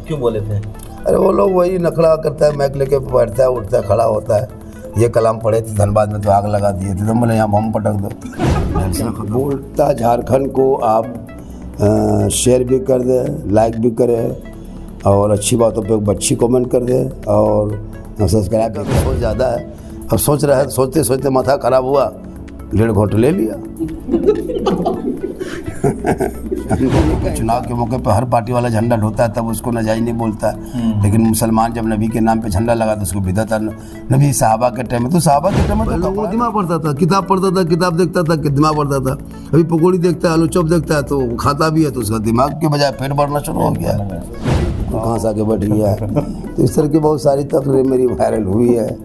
क्यों बोले थे? अरे वो लोग वही नखड़ा करता है, मैक लेके बैठता है, उठता है, खड़ा होता है, ये कलाम पढ़े थे धनबाद में तो आग लगा दिए थे, तो बोले यहाँ बम पटक दो। बोलता झारखंड को आप शेयर भी कर दें, लाइक भी करें और अच्छी बातों पे अच्छी कमेंट कर दें और सब्सक्राइब भी। सोच ज़्यादा है, अब सोच रहा है, सोचते सोचते माथा खराब हुआ, 1.5 घोट ले लिया। चुनाव के मौके पर हर पार्टी वाला झंडा ढोता है, तब उसको नाजायज़ नहीं बोलता है, लेकिन मुसलमान जब नबी के नाम पे झंडा लगा तो उसको बिदअत है। नबी साहबा के टाइम में तो साहबा के टाइम में तो दिमाग पड़ता था, किताब पढ़ता था, किताब देखता था, दिमाग पड़ता था। अभी पकौड़ी देखता है, आलू चॉप देखता है तो खाता भी है, तो उसका दिमाग के बजाय पेट बढ़ना शुरू हो गया, कहाँ से आके बैठ गया है। तो इस तरह की बहुत सारी तकरीर मेरी वायरल हुई है,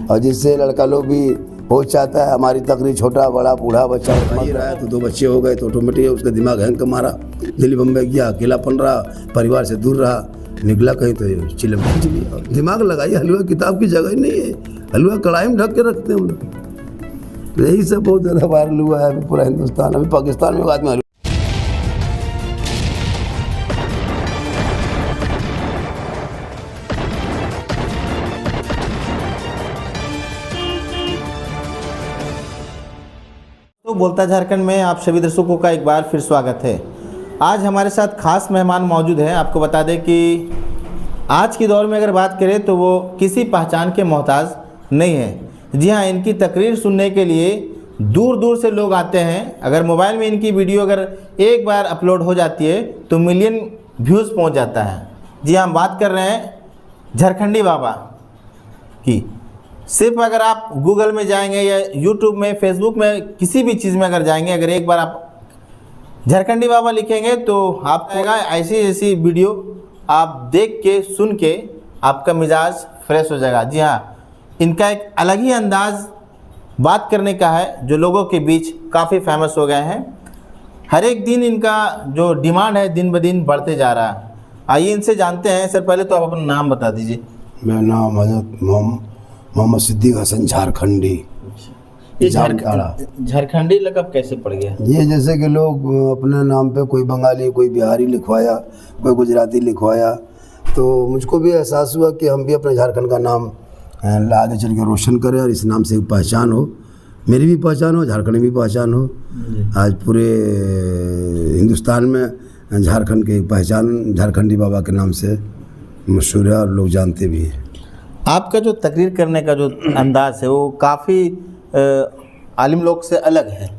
और जिससे लड़का लोग भी बहुत चाहता है हमारी तकरीर, छोटा बड़ा बूढ़ा बच्चा ये रहा है, तो 2 बच्चे हो गए तो ऑटोमेटिक उसका दिमाग हैंग मारा, दिल्ली बम्बई गया, अकेलापन रहा, परिवार से दूर रहा, निकला कहीं तो चिलम खींच लिया। दिमाग लगाइए, हलवा किताब की जगह ही नहीं है, हलवा कढ़ाई में ढक के रखते हैं हम लोग। यही सब बहुत ज़्यादा वायरल हुआ है पूरा हिंदुस्तान। अभी पाकिस्तान में आदमी तो बोलता झारखंड में आप सभी दर्शकों का एक बार फिर स्वागत है। आज हमारे साथ खास मेहमान मौजूद हैं। आपको बता दें कि आज के दौर में अगर बात करें तो वो किसी पहचान के मोहताज नहीं है। जी हाँ, इनकी तकरीर सुनने के लिए दूर दूर से लोग आते हैं। अगर मोबाइल में इनकी वीडियो अगर एक बार अपलोड हो जाती है तो मिलियन व्यूज़ पहुंच जाता है। जी हाँ, हम बात कर रहे हैं झारखंडी बाबा की। सिर्फ अगर आप गूगल में जाएंगे या यूट्यूब में, फेसबुक में, किसी भी चीज़ में अगर जाएंगे, अगर एक बार आप झारखंडी बाबा लिखेंगे तो आप आएगा ऐसी ऐसी वीडियो आप देख के सुन के आपका मिजाज फ्रेश हो जाएगा। जी हाँ, इनका एक अलग ही अंदाज़ बात करने का है जो लोगों के बीच काफ़ी फेमस हो गए हैं। हर एक दिन इनका जो डिमांड है दिन ब दिन बढ़ते जा रहा है। आइए इनसे जानते हैं। सर पहले तो आप अपना नाम बता दीजिए। मेरा नाम हज़रत मोहम्मद सिद्दीक हसन झारखंडी। ये झारखंडी लक़ब कैसे पड़ गया? ये जैसे कि लोग अपने नाम पे कोई बंगाली, कोई बिहारी लिखवाया, कोई गुजराती लिखवाया, तो मुझको भी एहसास हुआ कि हम भी अपने झारखंड का नाम आगे चल के रोशन करें और इस नाम से पहचान हो, मेरी भी पहचान हो, झारखंड में भी पहचान हो। आज पूरे हिंदुस्तान में झारखंड की पहचान झारखंडी बाबा के नाम से मशहूर है और लोग जानते भी हैं। आपका जो तकरीर करने का जो अंदाज़ है वो काफ़ी आलिम लोग से अलग है।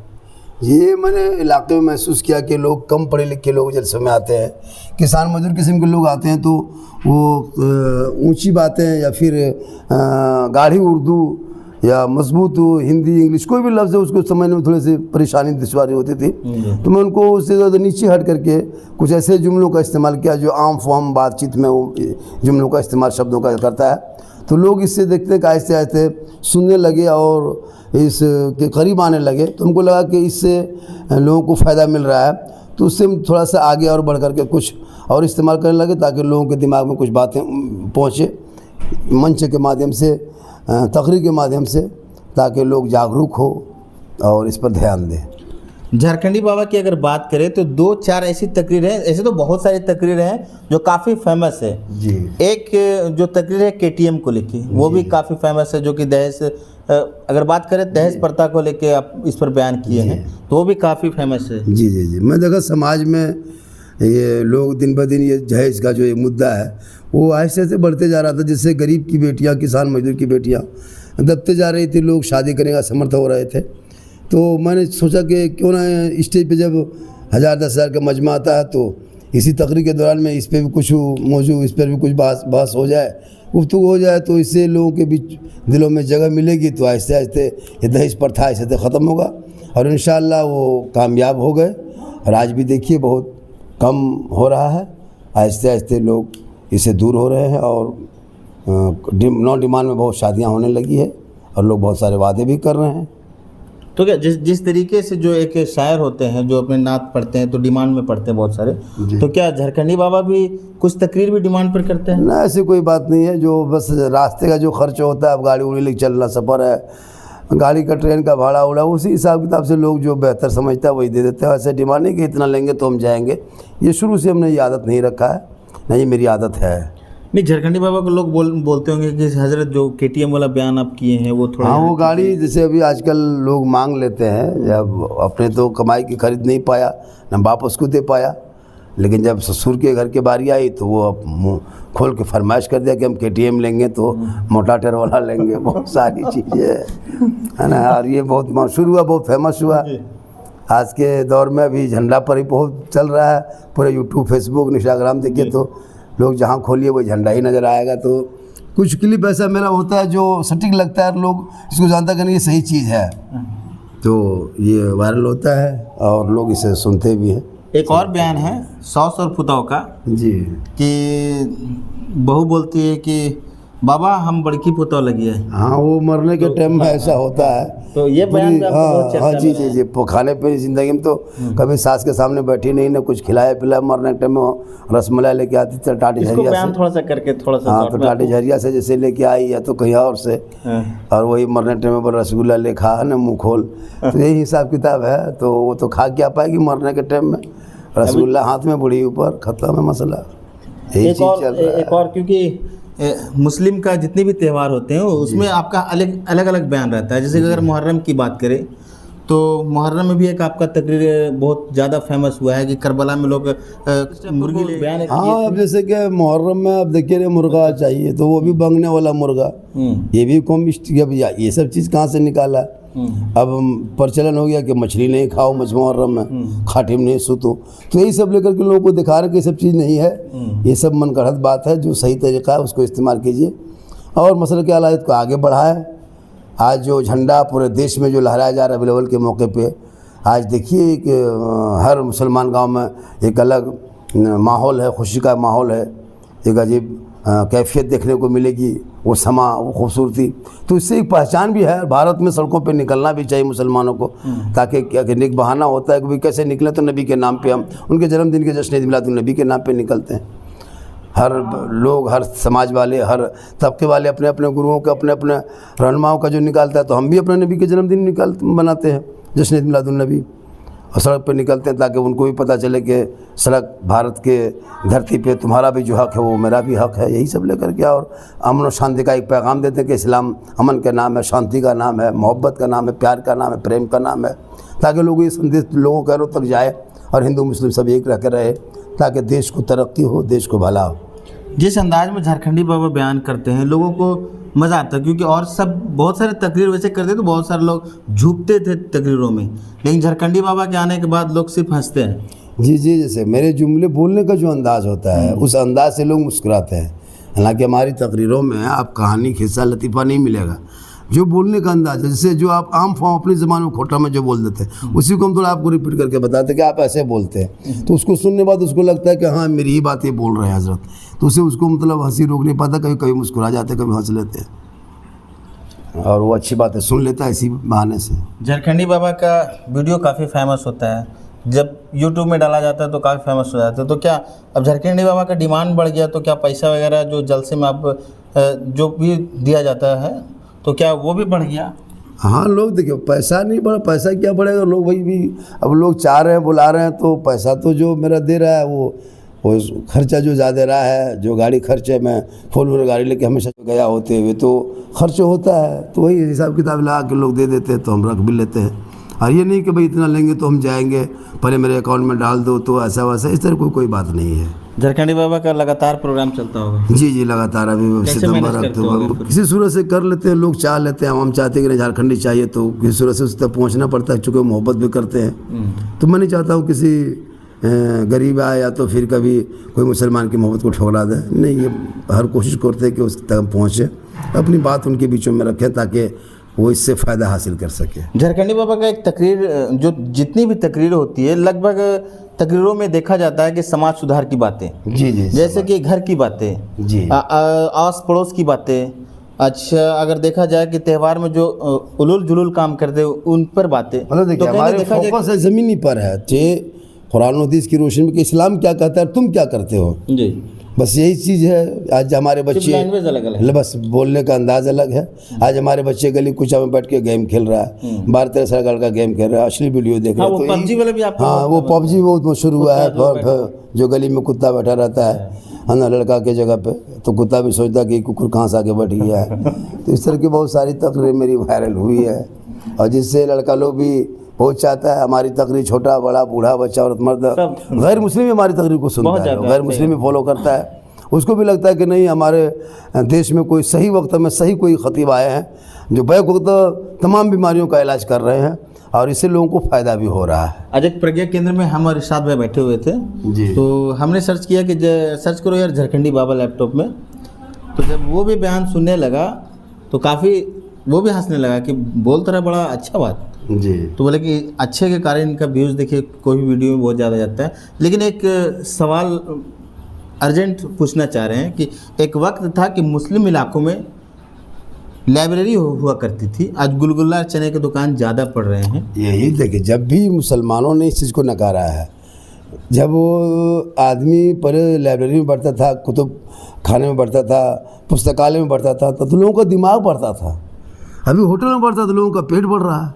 ये मैंने इलाके में महसूस किया कि लोग कम पढ़े लिखे लोग जलसे में आते हैं, किसान मजदूर किस्म के लोग आते हैं, तो वो ऊंची बातें या फिर गाढ़ी उर्दू या मजबूत हिंदी इंग्लिश कोई भी लफ्ज़ है उसको समझने में थोड़ी सी परेशानी दुश्वारी होती थी। तो मैं उनको उससे ज़्यादा नीचे हट करके कुछ ऐसे जुमलों का इस्तेमाल किया जो आम फाम बातचीत में वो जुमलों का इस्तेमाल शब्दों का करता है। तो लोग इससे देखते कि आहिस्ते आहिस्ते सुनने लगे और इस के करीब आने लगे। तो हमको लगा कि इससे लोगों को फ़ायदा मिल रहा है, तो उससे हम थोड़ा सा आगे और बढ़ करके कुछ और इस्तेमाल करने लगे ताकि लोगों के दिमाग में कुछ बातें पहुँचे मंच के माध्यम से, तकरीर के माध्यम से, ताकि लोग जागरूक हो और इस पर ध्यान दें। झारखंडी बाबा की अगर बात करें तो 2-4 ऐसी तकरीरें हैं, ऐसे तो बहुत सारी तकरीरें हैं जो काफ़ी फेमस है जी। एक जो तकरीर है KTM को लेके, वो भी काफ़ी फेमस है, जो कि दहेज, अगर बात करें दहेज प्रथा को लेके आप इस पर बयान किए हैं, तो वो भी काफ़ी फेमस है। जी जी जी। मैं देखा समाज में ये लोग दिन ब दिन ये दहेज का जो ये मुद्दा है वो आहिस्ते आहिस्ते बढ़ते जा रहा था, जिससे गरीब की बेटियां, किसान मजदूर की बेटियां दबते जा रही थी, लोग शादी करने का समर्थ हो रहे थे। तो मैंने सोचा कि क्यों ना स्टेज पे जब 1000-10,000 का मजमा आता है तो इसी तकरीर के दौरान में इस पर भी कुछ मौजूद, इस पर भी कुछ बहस हो जाए, गुफ्तगू हो जाए, तो इससे लोगों के बीच दिलों में जगह मिलेगी, तो आहिस्ते आहिस्ते ये दहेज प्रथा ऐसे ख़त्म होगा और इंशाअल्लाह वो कामयाब हो गए। और आज भी देखिए बहुत कम हो रहा है, आहिस्ते आहिस्ते लोग इससे दूर हो रहे हैं और नॉन डिमांड में बहुत शादियाँ होने लगी है और लोग बहुत सारे वादे भी कर रहे हैं। तो क्या जिस तरीके से जो एक शायर होते हैं जो अपने नात पढ़ते हैं तो डिमांड में पढ़ते हैं बहुत सारे, तो क्या झारखंडी बाबा भी कुछ तकरीर भी डिमांड पर करते हैं? ना, ऐसी कोई बात नहीं है। जो बस रास्ते का जो खर्च होता है, अब गाड़ी उड़ी लेकर चलना, सफ़र है, गाड़ी का ट्रेन का भाड़ा उड़ा, उसी हिसाब किताब से लोग जो बेहतर समझता है वही दे देते हैं। ऐसे डिमांड नहीं कि इतना लेंगे तो हम जाएंगे, ये शुरू से हमने ये आदत नहीं रखा है। नहीं, मेरी आदत है। नहीं, झारखंडी बाबा को लोग बोलते होंगे कि हजरत जो KTM वाला बयान आप किए हैं वो थोड़ा, हाँ, वो गाड़ी जैसे अभी आजकल लोग मांग लेते हैं, जब अपने तो कमाई की खरीद नहीं पाया, न बाप उसको दे पाया, लेकिन जब ससुर के घर की बारी आई तो वो अब मुँह खोल के फरमाइश कर दिया कि हम KTM लेंगे तो मोटा टेर वाला लेंगे, बहुत सारी चीज़ें है ना। और ये बहुत मशहूर हुआ, बहुत फेमस हुआ। आज के दौर में अभी झंडा पर ही बहुत चल रहा है, पूरे यूट्यूब, फेसबुक, इंस्टाग्राम देखिए तो लोग जहाँ खोलिए वो झंडा ही नज़र आएगा। तो कुछ क्लिप ऐसा मेरा होता है जो सटीक लगता है, लोग इसको जानता कि नहीं ये सही चीज़ है, तो ये वायरल होता है और लोग इसे सुनते भी हैं। एक और बयान है सौस और पुताव का जी, कि बहू बोलती है कि बाबा हम बड़की पुताव लगी है। हाँ, वो मरने के टाइम में ऐसा होता है। तो ये बयान भी आपको बहुत चर्चा हाँ में जी है। जी जी, खाने पीने ज़िंदगी में तो कभी सास के सामने बैठी नहीं, ना कुछ खिलाया पिलाया, मरने के टाइम में रसमलाई लेके आती थी टाटी इसको झरिया बयान से। थोड़ा सा करके थोड़ा सा हाँ, शॉर्ट तो में टाटी झरिया से जैसे लेके आई या तो कहीं और से, और वही मरने टाइम पर रसगुल्ला ले खा ना मुँह खोल, तो यही हिसाब किताब है। तो वो तो खा क्या पाएगी मरने के टाइम में, रसगुल्ला हाथ में, बुढ़ी ऊपर, खत्म है मसला। यही एक चीज़ और चल रहा है। एक और क्योंकि मुस्लिम का जितने भी त्यौहार होते हैं उसमें आपका अलग अलग बयान रहता है। जैसे कि अगर मुहर्रम की बात करें तो मुहर्रम में भी एक आपका तकरीर बहुत ज़्यादा फेमस हुआ है कि करबला में लोग मुर्गी ले बयान हाँ, अब जैसे कि मुहर्रम में अब देखिए रे मुर्गा चाहिए तो वो भी बंगने वाला मुर्गा, ये भी कॉमिस्ट, अब ये सब चीज़ कहाँ से निकाला है। अब प्रचलन हो गया कि मछली नहीं खाओ मुहर्रम में, खाटिम नहीं सुतो, तो यही सब लेकर के लोगों को दिखा रहे कि ये सब चीज़ नहीं है, ये सब मन गढ़ंत बात है। जो सही तरीका है उसको इस्तेमाल कीजिए और मसले के आलायत को आगे बढ़ाएं। आज जो झंडा पूरे देश में जो लहराया जा रहा है रबी अव्वल के मौके पे, आज देखिए कि हर मुसलमान गांव में एक अलग माहौल है, खुशी का माहौल है, एक अजीब कैफियत देखने को मिलेगी, वो समा, वो खूबसूरती। तो इससे एक पहचान भी है। भारत में सड़कों पे निकलना भी चाहिए मुसलमानों को, ताकि क्या एक बहाना होता है कि भाई कैसे निकले, तो नबी के नाम पे हम उनके जन्मदिन के जश्न मिलादुन नबी के नाम पे निकलते हैं। हर लोग, हर समाज वाले, हर तबके वाले अपने अपने गुरुओं के, अपने अपने रहनुमाओं का जो निकालता है, तो हम भी अपने नबी के जन्मदिन मनाते हैं, जश्न मिलादुन नबी, और सड़क पे निकलते हैं ताकि उनको भी पता चले कि सड़क भारत के धरती पे तुम्हारा भी जो हक है वो मेरा भी हक है। यही सब लेकर के और अमन और शांति का एक पैगाम देते हैं कि इस्लाम अमन का नाम है, शांति का नाम है, मोहब्बत का नाम है, प्यार का नाम है, प्रेम का नाम है, ताकि लोग ये संदेश लोगों के घरों तक जाए और हिंदू मुस्लिम सब एक रह कर रहे, ताकि देश को तरक्की हो, देश को भला हो। जिस अंदाज में झारखंडी बाबा बयान करते हैं लोगों को मज़ा आता है, क्योंकि और सब बहुत सारे तकरीर वैसे करते तो बहुत सारे लोग झुकते थे तकरीरों में, लेकिन झारखंडी बाबा के आने के बाद लोग सिर्फ हंसते हैं। जी जी, जैसे मेरे जुमले बोलने का जो अंदाज़ होता है उस अंदाज से लोग मुस्कुराते हैं। हालांकि हमारी तकरीरों में आप कहानी, खिस्सा, लतीफ़ा नहीं मिलेगा, जो बोलने का अंदाज है, जैसे जो आप आम फॉर्म अपनी ज़बान में खोटा में जो बोल देते हैं उसी को हम थोड़ा आपको रिपीट करके बताते हैं कि आप ऐसे बोलते हैं, तो उसको सुनने बाद उसको लगता है कि हाँ मेरी ही बात ये बोल रहे हैं हजरत, तो उसे उसको मतलब हंसी रोक नहीं पाता, कभी कभी मुस्कुरा जाते, कभी हंस लेते हैं, और वो अच्छी बात है सुन लेता है इसी बहाने से। झारखंडी बाबा का वीडियो काफ़ी फेमस होता है, जब यूट्यूब में डाला जाता है तो काफ़ी फेमस हो जाता है। तो क्या अब झारखंडी बाबा का डिमांड बढ़ गया, तो क्या पैसा वगैरह जो जलसे में आप जो भी दिया जाता है तो क्या वो भी बढ़ गया? हाँ, लोग देखिए पैसा नहीं बढ़ा, पैसा क्या बढ़ेगा, लोग वही भी अब लोग चाह रहे हैं, बुला रहे हैं, तो पैसा तो जो मेरा दे रहा है वो खर्चा जो ज़्यादा रहा है, जो गाड़ी खर्चे में 4 व्हीलर गाड़ी लेके हमेशा गया होते हुए तो खर्च होता है, तो वही हिसाब किताब लगा के लोग दे देते हैं, तो हम रख भी लेते हैं। और ये नहीं कि भाई इतना लेंगे तो हम जाएंगे, पहले मेरे अकाउंट में डाल दो, तो ऐसा वैसा इस तरह कोई बात नहीं है। झारखंडी बाबा का लगातार प्रोग्राम चलता होगा? जी जी, लगातार अभी सितंबर अक्टूबर किसी सूरत से कर लेते हैं, लोग चाह लेते हैं, हम चाहते हैं कि झारखंडी चाहिए, तो किसी सूरत से उस तक पहुँचना पड़ता है, चूँकि मोहब्बत भी करते हैं। तो मैं नहीं चाहता हूँ किसी गरीब आए या तो फिर कभी कोई मुसलमान की मोहब्बत को ठुकरा दे, नहीं, ये हर कोशिश करते हैं कि उस तक पहुँचे, अपनी बात उनके बीचों में रखें ताकि वो इससे फ़ायदा हासिल कर सके। झारखंडी बाबा का एक तकरीर, जो जितनी भी तकरीर होती है लगभग तकरीरों में देखा जाता है कि समाज सुधार की बातें, जी जी, जैसे कि घर की बातें, जी, आस पड़ोस की बातें, अच्छा अगर देखा जाए कि त्यौहार में जो उलूल जुलूल काम करते हैं उन पर बातें, मतलब देखिए हमारे फोकस है ज़मीनी पर है, चे कुरान और हदीस की रोशनी में कि इस्लाम क्या कहता है, तुम क्या करते हो, जी, बस यही चीज़ है। आज हमारे बच्चे लैंग्वेज अलग अलग है, बस बोलने का अंदाज अलग है। आज हमारे बच्चे गली कुचा में बैठ के गेम खेल रहा है, 12-13 साल का गेम खेल रहा है, असली वीडियो देख रहा है, तो पबजी वाला भी आपको, हाँ वो पबजी बहुत मशहूर हुआ है, जो गली में कुत्ता बैठा रहता है, है ना, लड़का के जगह पे, तो कुत्ता भी सोचता कि कुकुर कहाँ से आके बैठ गया है। तो इस तरह की बहुत सारी तकरीर मेरी वायरल हुई है, और जिससे लड़का लोग भी बहुत चाहता है हमारी तकरीर, छोटा बड़ा बूढ़ा बच्चा औरत मर्द, गैर मुस्लिम भी हमारी तकरीर को सुनता है, गैर मुस्लिम भी फॉलो करता है। उसको भी लगता है कि नहीं, हमारे देश में कोई सही वक्त में सही कोई खतीब आए हैं जो बैक वक्त तमाम बीमारियों का इलाज कर रहे हैं, और इससे लोगों को फ़ायदा भी हो रहा है। आज एक प्रज्ञा केंद्र में हम और इरशाद भाई बैठे हुए थे जी। तो हमने सर्च किया कि सर्च करो यार झारखंडी बाबा लैपटॉप में, तो जब वो भी बयान सुनने लगा तो काफ़ी वो भी हंसने लगा कि बोलता रहा बड़ा अच्छा बात जी। तो बोले कि अच्छे के कारण इनका व्यूज़ देखिए कोई भी वीडियो में बहुत ज़्यादा जाता है। लेकिन एक सवाल अर्जेंट पूछना चाह रहे हैं कि एक वक्त था कि मुस्लिम इलाकों में लाइब्रेरी हुआ करती थी, आज गुलगुल्ला चने की दुकान ज़्यादा पड़ रहे हैं। यही देखिए, जब भी मुसलमानों ने इस चीज़ को नकारा है, जब वो आदमी पहले लाइब्रेरी में पढ़ता था, कुतुब खाने में पढ़ता था, पुस्तकालय में पढ़ता था, तो लोगों का दिमाग बढ़ता था। अभी होटल में पढ़ता तो लोगों का पेट बढ़ रहा है।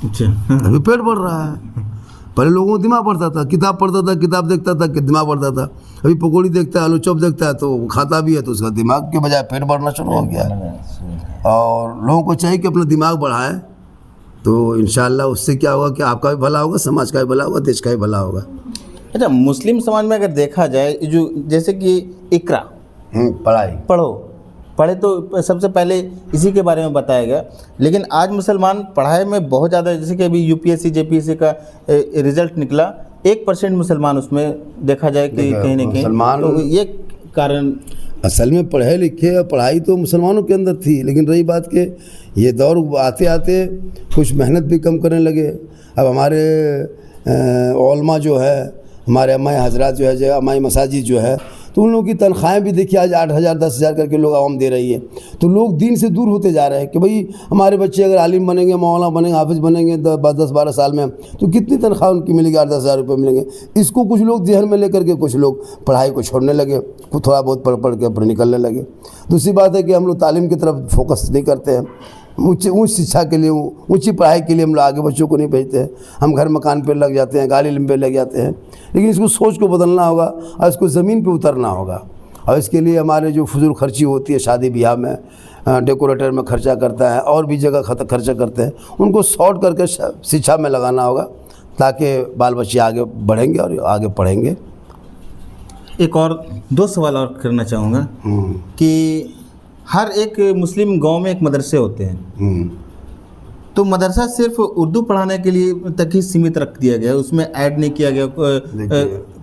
अच्छा, अभी पेट बढ़ रहा है। पहले लोगों को दिमाग बढ़ता था, किताब पढ़ता था, किताब देखता था कि दिमाग बढ़ता था। अभी पकौड़ी देखता है, आलू चॉप देखता है, तो वो खाता भी है तो उसका दिमाग के बजाय पेट बढ़ना शुरू हो गया है। और लोगों को चाहिए कि अपना दिमाग बढ़ाएं, तो इंशाअल्लाह उससे क्या होगा कि आपका भी भला होगा, समाज का भी भला होगा, देश का भी भला होगा। अच्छा, मुस्लिम समाज में अगर देखा जाए जो जैसे कि इकरा पढ़े तो सबसे पहले इसी के बारे में बताया गया, लेकिन आज मुसलमान पढ़ाई में बहुत ज़्यादा, जैसे कि अभी यूपीएससी जेपीएससी का रिजल्ट निकला, 1% मुसलमान उसमें देखा जाए कि कहीं ना कहीं मुसलमान, तो ये कारण असल में पढ़े लिखे और पढ़ाई तो मुसलमानों के अंदर थी, लेकिन रही बात के ये दौर आते आते कुछ मेहनत भी कम करने लगे। अब हमारे उलमा जो है, हमारे अम्मा हजरात जो है, जो अम्मा मसाजिद जो है, तो उन लोगों की तनख्वाहें भी देखिए आज 8,000 10,000 करके लोग आवाम दे रही है। तो लोग दीन से दूर होते जा रहे हैं कि भाई हमारे बच्चे अगर आलिम बनेंगे, मौलाना बनेंगे, हाफिज़ बनेंगे 10-12 साल में, तो कितनी तनख्वाह उनकी मिलेगी? 8-10 हज़ार रुपये मिलेंगे। इसको कुछ लोग जहन में लेकर के कुछ लोग पढ़ाई को छोड़ने लगे, थोड़ा बहुत पढ़ के अपने निकलने लगे। दूसरी बात है कि हम लोग तालीम की तरफ फोकस नहीं करते हैं, उच्च शिक्षा के लिए, ऊंची पढ़ाई के लिए हम लोग आगे बच्चों को नहीं भेजते हैं। हम घर मकान पे लग जाते हैं, गाड़ी पे लग जाते हैं। लेकिन इसको सोच को बदलना होगा और इसको ज़मीन पे उतरना होगा। और इसके लिए हमारे जो फजूल खर्ची होती है शादी ब्याह में, डेकोरेटर में खर्चा करता है और भी जगह खर्चा करते हैं, उनको शॉर्ट करके शिक्षा में लगाना होगा, ताकि बाल बच्चे आगे बढ़ेंगे और आगे पढ़ेंगे। एक और 2 सवाल और करना चाहूँगा कि हर एक मुस्लिम गांव में एक मदरसे होते हैं, तो मदरसा सिर्फ उर्दू पढ़ाने के लिए तक ही सीमित रख दिया गया, उसमें ऐड नहीं किया गया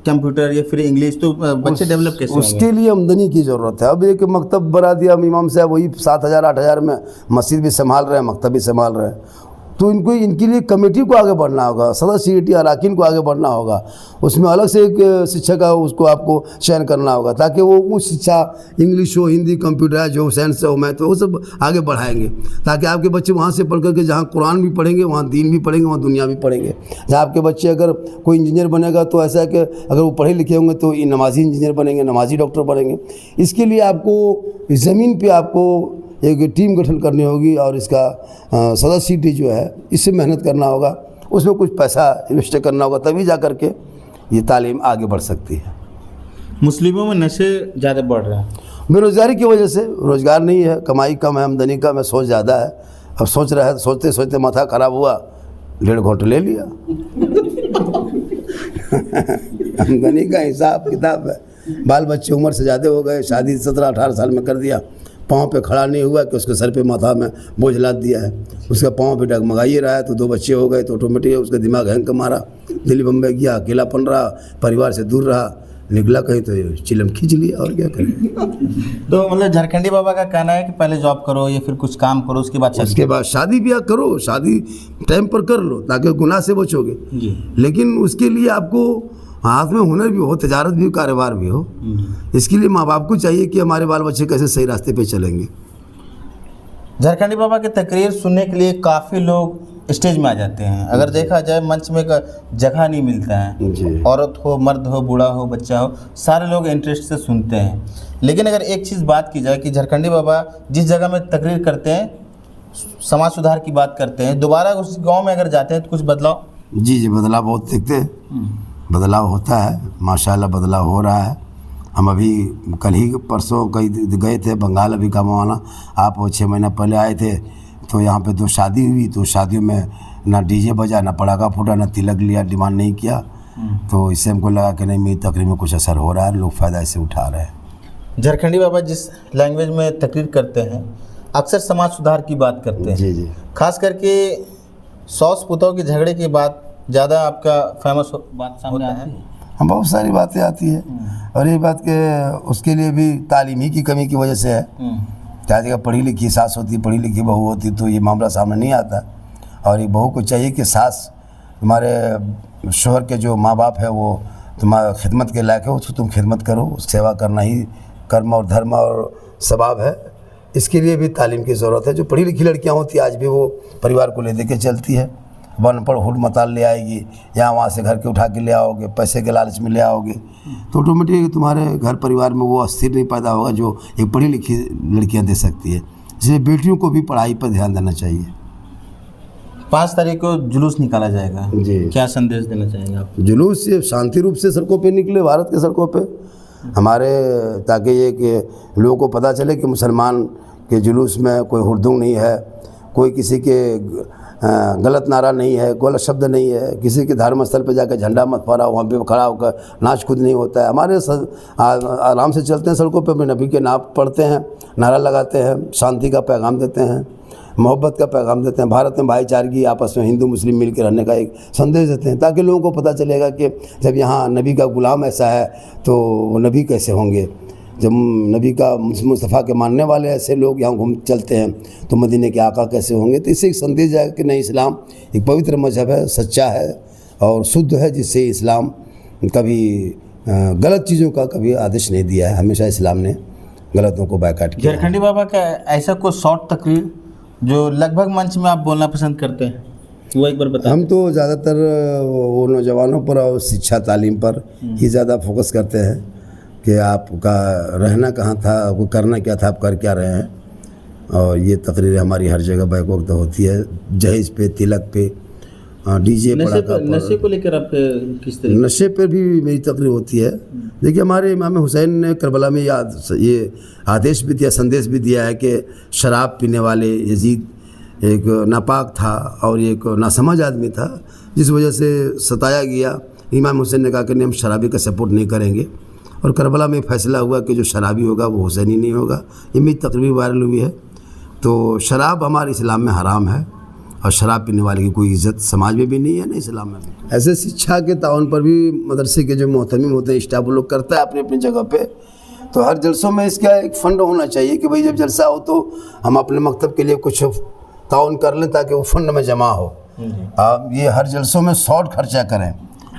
कंप्यूटर या फिर इंग्लिश, तो बच्चे डेवलप कैसे होंगे? उसके लिए आमदनी की ज़रूरत है। अब एक मकतब बना दिया इमाम साहब, वही 7,000 8,000 में मस्जिद भी संभाल रहे हैं, मकतब भी संभाल रहे हैं। तो इनके लिए कमेटी को आगे बढ़ना होगा, सदस्य अराकीन को आगे बढ़ना होगा, उसमें अलग से एक शिक्षक का उसको आपको चयन करना होगा, ताकि वो उस शिक्षा इंग्लिश हो, हिंदी, कंप्यूटर जो साइंस हो, मैथ, वो सब आगे बढ़ाएंगे, ताकि आपके बच्चे वहाँ से पढ़ करके जहाँ कुरान भी पढ़ेंगे, वहाँ दीन भी पढ़ेंगे, वहाँ दुनिया भी पढ़ेंगे। जहाँ आपके बच्चे अगर कोई इंजीनियर बनेगा तो ऐसा है कि अगर वो पढ़े लिखे होंगे तो नमाजी इंजीनियर बनेंगे, नमाजी डॉक्टर बनेंगे। इसके लिए आपको ज़मीन पर आपको एक टीम गठन करनी होगी और इसका सदस्य जो है इससे मेहनत करना होगा, उसमें कुछ पैसा इन्वेस्ट करना होगा, तभी जा कर के ये तालीम आगे बढ़ सकती है। मुस्लिमों में नशे ज़्यादा बढ़ रहे हैं, बेरोज़गारी की वजह से। रोज़गार नहीं है, कमाई कम है, आमदनी कम है, सोच ज़्यादा है। अब सोच रहा है, सोचते सोचते माथा ख़राब हुआ, 1.5 घंटे ले लिया। आमदनी का हिसाब किताब है, बाल बच्चे उम्र से ज़्यादा हो गए, शादी 17-18 साल में कर दिया, पाँव पे खड़ा नहीं हुआ कि उसके सर पे माथा में बोझ लाद दिया है, उसका पाँव पे डगमगाइए रहा है, तो 2 बच्चे हो गए तो ऑटोमेटिक उसका दिमाग हैंग मारा, दिल्ली बम्बई गया, अकेलापन रहा, परिवार से दूर रहा, निकला कहीं तो चिलम खींच लिया, और क्या करें। तो मतलब झारखंडी बाबा का कहना है कि पहले जॉब करो या फिर कुछ काम करो, उसके बाद शादी ब्याह करो, शादी टाइम पर कर लो ताकि गुनाह से बचोगे जी। लेकिन उसके लिए आपको हाथ में हुनर भी हो, तजारत भी हो, कारोबार भी हो। इसके लिए माँ बाप को चाहिए कि हमारे बाल बच्चे कैसे सही रास्ते पे चलेंगे। झारखंडी बाबा की तकरीर सुनने के लिए काफ़ी लोग स्टेज में आ जाते हैं, अगर देखा जाए मंच में जगह नहीं मिलता है, औरत हो, मर्द हो, बूढ़ा हो, बच्चा हो, सारे लोग इंटरेस्ट से सुनते हैं। लेकिन अगर एक चीज़ बात की जाए कि झारखंडी बाबा जिस जगह में तकरीर करते हैं, समाज सुधार की बात करते हैं, दोबारा उस गाँव में अगर जाते हैं तो कुछ बदलाव? जी, बदलाव बहुत दिखते हैं, बदलाव होता है, माशाल्लाह बदलाव हो रहा है। हम अभी कल ही परसों कहीं गए थे बंगाल, अभी कमाना। आप 6 महीना पहले आए थे तो यहाँ पे 2 शादी हुई, तो शादियों में ना डीजे बजा, ना पटाखा फूटा, ना तिलक लिया, डिमांड नहीं किया। तो इससे हमको लगा कि नहीं, मेरी तकरीर में कुछ असर हो रहा है, लोग फ़ायदा इससे उठा रहे हैं। झारखंडी बाबा जिस लैंग्वेज में तकरीर करते हैं अक्सर समाज सुधार की बात करते हैं। जी जी। खास करके सौस पुतों के झगड़े की बात ज़्यादा आपका फेमस बात सामने है। हम बहुत सारी बातें आती है, और ये बात के उसके लिए भी तालीम ही की कमी की वजह से है। क्या जगह पढ़ी लिखी सास होती, पढ़ी लिखी बहू होती तो ये मामला सामने नहीं आता। और ये बहू को चाहिए कि सास तुम्हारे शोहर के जो माँ बाप है वो तुम्हारा खिदमत के लायक है, तो तुम खिदमत करो, सेवा करना ही कर्म और धर्म और सवाब है। इसके लिए भी तालीम की ज़रूरत है। जो पढ़ी लिखी लड़कियाँ होती हैं आज भी वो परिवार को ले दे के चलती है, अनपढ़ हुड मताल ले आएगी, यहाँ वहाँ से घर के उठा के ले आओगे, पैसे के लालच में ले आओगे, तो ऑटोमेटिक तुम्हारे घर परिवार में वो अस्थिर नहीं पैदा होगा जो एक पढ़ी लिखी लड़कियाँ दे सकती है। इसलिए बेटियों को भी पढ़ाई पर ध्यान देना चाहिए। 5 तारीख को जुलूस निकाला जाएगा जी। क्या संदेश देना चाहेंगे आप? जुलूस से शांति रूप से सड़कों पे निकले, भारत के सड़कों पे हमारे, ताकि ये कि लोगों को पता चले कि मुसलमान के जुलूस में कोई हुड़दंग नहीं है, कोई किसी के गलत नारा नहीं है, गलत शब्द नहीं है, किसी के धर्म स्थल पे जाकर झंडा मत फहरा, वहाँ पे खड़ा होकर नाच कूद नहीं होता है। हमारे आराम से चलते हैं सड़कों पे, नबी के नाम पढ़ते हैं, नारा लगाते हैं, शांति का पैगाम देते हैं, मोहब्बत का पैगाम देते हैं, भारत में भाईचारगी, आपस में हिंदू मुस्लिम मिलकर रहने का एक संदेश देते हैं, ताकि लोगों को पता चलेगा कि जब यहाँ नबी का गुलाम ऐसा है तो वो नबी कैसे होंगे। जब नबी का मुस्तफ़ा के मानने वाले ऐसे लोग यहाँ घूम चलते हैं तो मदीने के आका कैसे होंगे। तो इससे एक संदेश जाएगा कि नहीं, इस्लाम एक पवित्र मजहब है, सच्चा है और शुद्ध है, जिससे इस्लाम कभी गलत चीज़ों का कभी आदेश नहीं दिया है। हमेशा इस्लाम ने गलतों को बैकाट किया। झारखंडी बाबा का ऐसा कोई शॉर्ट तकरीर जो लगभग मंच में आप बोलना पसंद करते हैं, वो एक बार बताएं। हम तो ज़्यादातर वो नौजवानों पर और शिक्षा तालीम पर ही ज़्यादा फोकस करते हैं कि आपका रहना कहाँ था, आपको करना क्या था, आप कर क्या रहे हैं। और ये तकरीरें हमारी हर जगह बैक वक्त होती है, जहेज पे, तिलक पे, डीजे पड़ाका पर। नशे को लेकर आप किस तरह? नशे पे भी मेरी तकरीर होती है। देखिए, हमारे इमाम हुसैन ने करबला में ये आदेश भी दिया, संदेश भी दिया है कि शराब पीने वाले यजीद एक नापाक था और एक नासमझ आदमी था, जिस वजह से सताया गया। इमाम हुसैन ने कहा कि नहीं, हम शराबी का सपोर्ट नहीं करेंगे, और करबला में फैसला हुआ कि जो शराबी होगा वो हुसैनी नहीं होगा। ये मेरी तकरीर वायरल हुई है। तो शराब हमारे इस्लाम में हराम है, और शराब पीने वाले की कोई इज़्ज़त समाज में भी नहीं है, ना इस्लाम में भी। ऐसे शिक्षा के ताउन पर भी मदरसे के जो मोहतमिम होते हैं, स्टाफ लोग करता है अपनी अपनी जगह पे। तो हर जलसों में इसका एक फ़ंड होना चाहिए कि भाई जब जलसा हो तो हम अपने मकतब के लिए कुछ ताउन कर लें, ताकि वो फंड में जमा हो। आप ये हर जलसों में शॉर्ट खर्चा करें।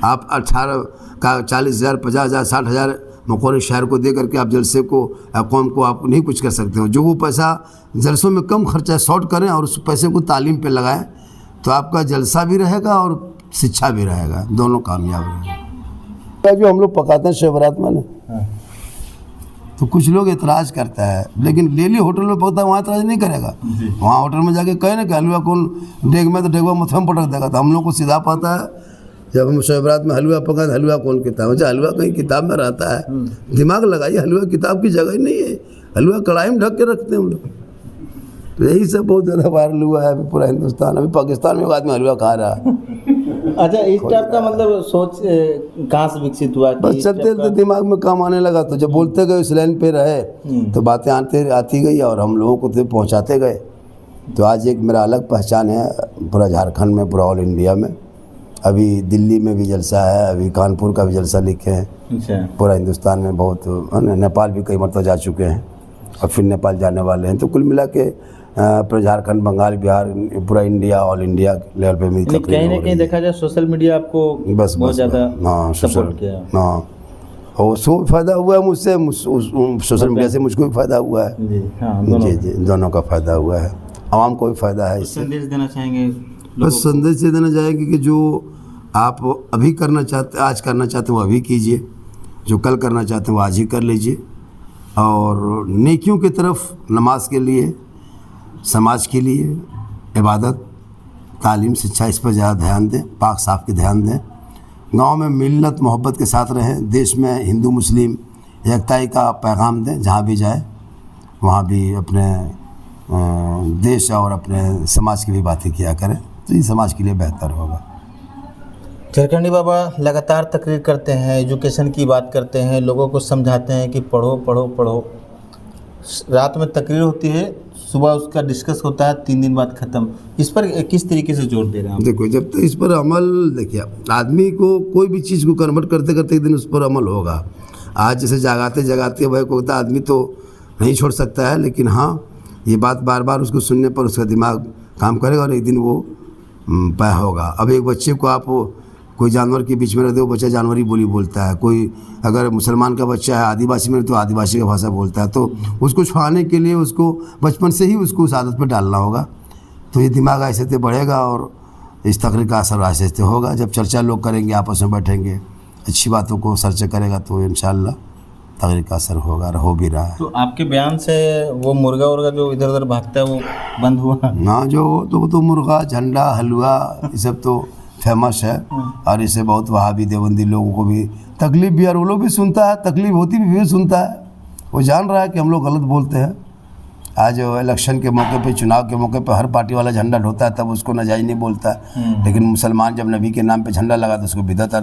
आप 18 का 40,000, 50,000, 60,000 मकौरे शहर को दे करके आप जलसे को या कौम को आप नहीं कुछ कर सकते हो। जो वो पैसा जलसों में कम खर्चा शॉर्ट करें और उस पैसे को तालीम पे लगाएं, तो आपका जलसा भी रहेगा और शिक्षा भी रहेगा, दोनों कामयाब रहेगा। जो हम लोग पकाते हैं शब बारात में ना, तो कुछ लोग एतराज़ करता है, लेकिन ले ली होटल में पकता है वहाँ एतराज़ नहीं करेगा। वहाँ होटल में जाके कहे ना कि हलवा कौन डेग में, तो डेगवा मथे में पटक देगा। तो हम लोग को सीधा पता है, जब हम शब बारात में हलवा पका तो हलवा कौन किताब है? हलवा कहीं किताब में रहता है, दिमाग लगाइए, हलवा किताब की जगह ही नहीं है, हलवा कढ़ाई में ढक के रखते हैं हम लोग। तो यही सब बहुत ज़्यादा वायरल हुआ है अभी पूरा हिंदुस्तान। अभी पाकिस्तान में एक आदमी हलवा खा रहा है। अच्छा, इस टाइप का मतलब सोच कहाँ से विकसित हुआ? बस चलते दिमाग में काम आने लगा, तो जब बोलते गए उस लाइन पे रहे तो बातें आती गई और हम लोगों को तो पहुँचाते गए। तो आज एक मेरा अलग पहचान है पूरा झारखंड में, पूरा ऑल इंडिया में। अभी दिल्ली में भी जलसा है, अभी कानपुर का भी जलसा लिखे हैं। अच्छा। पूरा हिंदुस्तान में बहुत, नेपाल भी कई मरतबा जा चुके हैं और फिर नेपाल जाने वाले हैं। तो कुल मिला के पूरा झारखंड, बंगाल, बिहार, पूरा इंडिया, ऑल इंडिया लेवल पे मेरी तकरीर कहीं ना कहीं देखा जाए सोशल मीडिया आपको बहुत ज़्यादा सपोर्ट किया। हाँ, और उसको भी फ़ायदा हुआ है मुझसे, सोशल मीडिया से मुझको भी फ़ायदा हुआ है। जी, दोनों का फ़ायदा हुआ है, आवाम को भी फ़ायदा है। इससे संदेश देना चाहेंगे? बस संदेश ये देना चाहेंगे कि जो आप अभी करना चाहते, आज करना चाहते हैं वो अभी कीजिए, जो कल करना चाहते हैं वो आज ही कर लीजिए। और नेकियों की तरफ, नमाज के लिए, समाज के लिए, इबादत, तालीम, शिक्षा, इस पर ज़्यादा ध्यान दें, पाक साफ के ध्यान दें। गांव में मिलत मोहब्बत के साथ रहें। देश में हिंदू मुस्लिम एकताई का पैगाम दें, जहाँ भी जाए वहाँ भी अपने देश और अपने समाज की भी बातें किया करें, तो ये समाज के लिए बेहतर होगा। झारखंडी बाबा लगातार तकरीर करते हैं, एजुकेशन की बात करते हैं, लोगों को समझाते हैं कि पढ़ो पढ़ो पढ़ो। रात में तकरीर होती है, सुबह उसका डिस्कस होता है, 3 दिन बाद ख़त्म। इस पर किस तरीके से जोर दे रहे हैं आप? देखो, जब तक इस पर अमल, देखिए आदमी को कोई भी चीज़ को कन्वर्ट करते करते एक दिन उस पर अमल होगा। आज जैसे जगाते जगाते भाई को होता, आदमी तो नहीं छोड़ सकता है, लेकिन हाँ ये बात बार बार उसको सुनने पर उसका दिमाग काम करेगा और एक दिन वो पाया होगा। अब एक बच्चे को आप कोई जानवर के बीच में रहते हो, बच्चा जानवरी बोली बोलता है। कोई अगर मुसलमान का बच्चा है आदिवासी में, तो आदिवासी का भाषा बोलता है। तो उसको छुड़ाने के लिए उसको बचपन से ही उसको उस आदत पर डालना होगा, तो ये दिमाग ऐसे से बढ़ेगा और इस तकरीर का असर ऐसे से होगा। जब चर्चा लोग करेंगे, आपस में बैठेंगे, अच्छी बातों को चर्चा करेगा, तो इंशाअल्लाह तकरीर का असर होगा और हो भी रहा है। तो आपके बयान से वो मुर्गा उर्गा जो इधर उधर भागता है वो बंद हुआ ना? जो तो मुर्गा, झंडा, हलवा, ये सब तो फेमस है और इससे बहुत वहाबी देवबंदी लोगों को भी तकलीफ भी, और वो लोग भी सुनता है, तकलीफ होती भी सुनता है। वो जान रहा है कि हम लोग गलत बोलते हैं। आज इलेक्शन के मौके पे, चुनाव के मौके पे हर पार्टी वाला झंडा ढोता है, तब उसको नाजायज़ नहीं बोलता है। लेकिन मुसलमान जब नबी के नाम पे झंडा लगा तो उसको बिदअत है।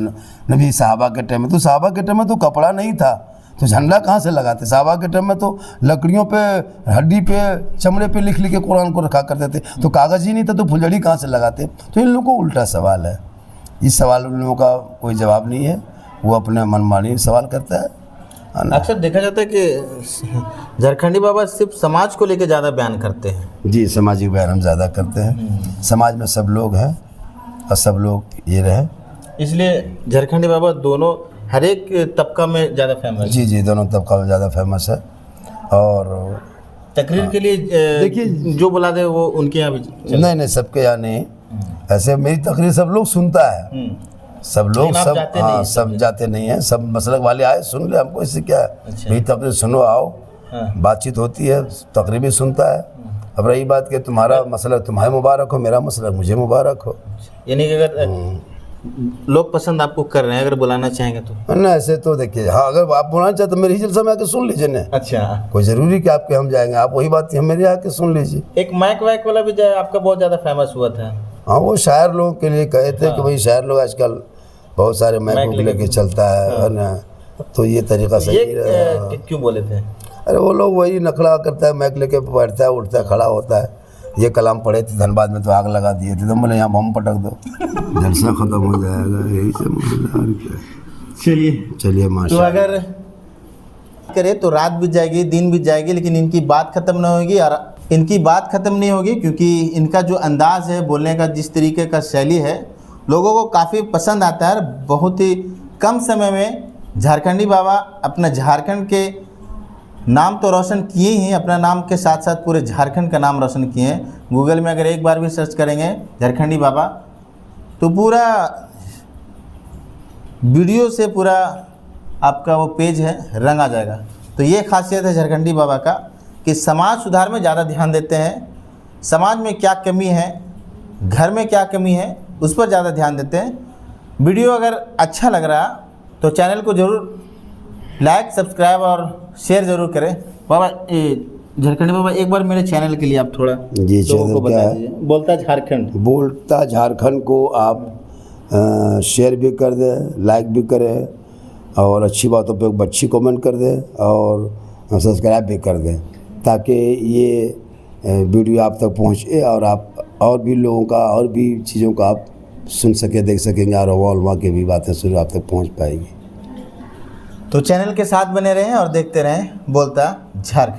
नबी साहबा के टाइम में, तो साहबा के टाइम में तो कपड़ा नहीं था, तो झंडा कहाँ से लगाते? साहबा के टाइम में तो लकड़ियों पे, हड्डी पे, चमड़े पे लिख लिख के कुरान को रखा करते थे, तो कागज़ ही नहीं था, तो फुलझड़ी कहाँ से लगाते? तो इन लोगों को उल्टा सवाल है। इस सवाल उन लोगों का कोई जवाब नहीं है, वो अपने मनमानी सवाल करता है। अक्सर देखा जाता है कि झारखंडी बाबा सिर्फ समाज को लेकर ज़्यादा बयान करते हैं। जी, सामाजिक बयान हम ज़्यादा करते हैं। समाज में सब लोग हैं और सब लोग ये रहे, इसलिए झारखंडी बाबा दोनों हर एक तबका में ज़्यादा फेमस। जी, दोनों तबका में ज़्यादा फेमस है। और तकरीर के लिए देखिए जो बुला दे वो उनके यहाँ भी नहीं, सबके यहाँ नहीं। ऐसे मेरी तकरीर सब लोग सुनता है, सब लोग, सब हाँ, सब जाते नहीं है। सब मसलक वाले आए, सुन ले, हमको इससे क्या है। अच्छा। मेरी तकरीर सुनो, आओ, बातचीत होती है, तकरीर भी सुनता है। अब रही बात कि तुम्हारा मसलक तुम्हें मुबारक हो, मेरा मसलक मुझे मुबारक हो। यानी कि अगर लोग पसंद आपको कर रहे हैं, अगर बुलाना चाहेंगे तो ना? ऐसे तो देखिए, हाँ, अगर आप बुलाना चाहते तो मेरी जलसा में आके सुन लीजिए ना। अच्छा, कोई ज़रूरी कि आपके हम जाएंगे? आप वही बात हम मेरे आके सुन लीजिए। एक माइक वाइक वाला भी जो है आपका बहुत ज़्यादा फेमस हुआ था। हाँ, वो शायर लोगों के लिए कहे थे कि भाई शायर लोग आजकल बहुत सारे माइक लेके चलता है ना, तो ये तरीका सही है। क्यों बोले थे? अरे वो लोग वही नखड़ा करता है, माइक लेके बैठता है, उठता है, खड़ा होता है। ये कलाम पढ़े थे धनबाद में तो आग लगा दिए थे, तो बोले यहाँ बम पटक दो, जलसा खत्म हो जाएगा। यही सब। चलिए माशा। तो अगर करे तो रात बीत जाएगी, दिन बीत जाएगी, लेकिन इनकी बात ख़त्म नहीं होगी। और इनकी बात ख़त्म नहीं होगी क्योंकि इनका जो अंदाज़ है बोलने का, जिस तरीके का शैली है, लोगों को काफ़ी पसंद आता है। बहुत ही कम समय में झारखंडी बाबा अपना झारखंड के नाम तो रोशन किए ही, अपना नाम के साथ साथ पूरे झारखंड का नाम रोशन किए हैं। गूगल में अगर एक बार भी सर्च करेंगे झारखंडी बाबा, तो पूरा वीडियो से पूरा आपका वो पेज है रंग आ जाएगा। तो ये खासियत है झारखंडी बाबा का कि समाज सुधार में ज़्यादा ध्यान देते हैं। समाज में क्या कमी है, घर में क्या कमी है, उस पर ज़्यादा ध्यान देते हैं। वीडियो अगर अच्छा लग रहा तो चैनल को ज़रूर लाइक, सब्सक्राइब और शेयर ज़रूर करें। बाबा झारखंडी बाबा, एक बार मेरे चैनल के लिए आप थोड़ा जी लोगों को क्या बता है? दीजिए। बोलता झारखंड को आप शेयर भी कर दें, लाइक भी करें, और अच्छी बातों पे अच्छी कमेंट कर दें और सब्सक्राइब भी कर दें, ताकि ये वीडियो आप तक पहुँचे और आप और भी लोगों का और भी चीज़ों का आप सुन सके, देख सकेंगे, और वहाँ की भी बातें सुन आप तक पहुँच पाएगी। तो चैनल के साथ बने रहें और देखते रहें बोलता झारखंड।